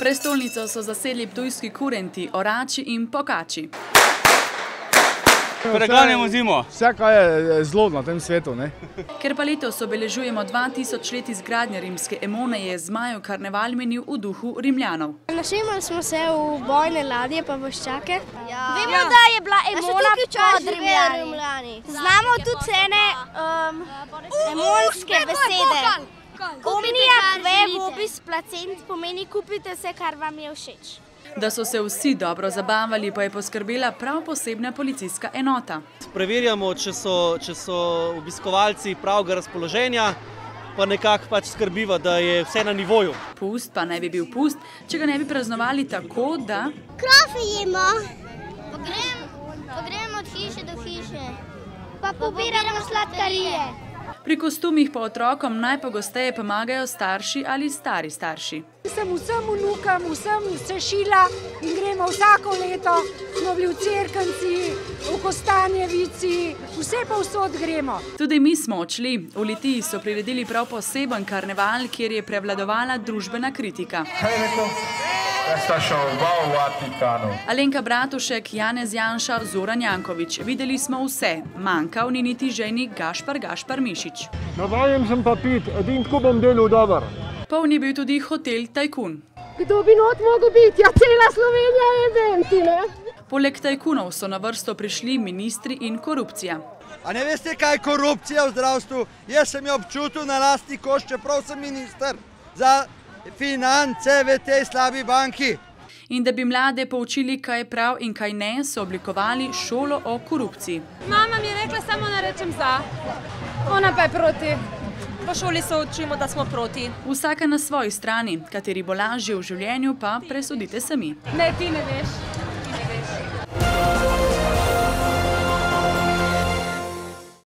Prestolnico so zasedli ptujski kurenti, orači in pokači. Preganjamo zimo. Vse, kar je zlo na tem svetu, ne? Ker pa letos obeležujemo 2000 let izgradnje rimske Emone, je zmajev karneval minil v duhu Rimljanov. Našemali smo se v bojne ladje pa voščake. Vemo, da je bila Emona pod Rimljani. Znamo tudi ene emonske besede. Omnija kve vobis placent pomeni kupite se, kar vam je všeč. Da so se vsi dobro zabavali, pa je poskrbela prav posebna policijska enota. Preverjamo, če so obiskovalci pravega razpoloženja, pa nekako pač skrbiva, da je vse na nivoju. Pust pa naj bi bil pust, če ga ne bi praznovali tako, da... Krofe jemo. Pogremo od hiše do hiše. Pa pobiramo sladkarije. Pri kostumih pa otrokom najpogosteje pomagajo starši ali stari starši. Sem vsem vnukam, vsem se šila in gremo vsako leto. Smo bili v Cerknici, v Kostanjevici, vse pa vsod gremo. Tudi mi smo odšli. V Litiji so priredili prav poseben karneval, kjer je prevladovala družbena kritika. Alenka Bratušek, Janez Janša, Zoran Janković. Videli smo vse. Manjkal ni niti ženik Gašpar Mišič. Navajen sem pa pit, edin tako bom delal dober. Poln je bil tudi hotel Tajkun. Kdo bi not mogel biti? Ja, cela Slovenija je eventi, ne? Poleg tajkunov so na vrsto prišli ministri in korupcija. A ne veste, kaj je korupcija v zdravstvu? Jaz sem jo občutil na lastni koži, čeprav sem minister za finance v tej slabi banki. In da bi mlade poučili, kaj je prav in kaj ne, so oblikovali šolo o korupciji. Mama mi je rekla, samo da rečem za. Ona pa je proti. Po šoli se učimo, da smo proti. Vsaka na svoji strani, kateri bo lažje v življenju, pa presodite sami. Ne, ti ne veš.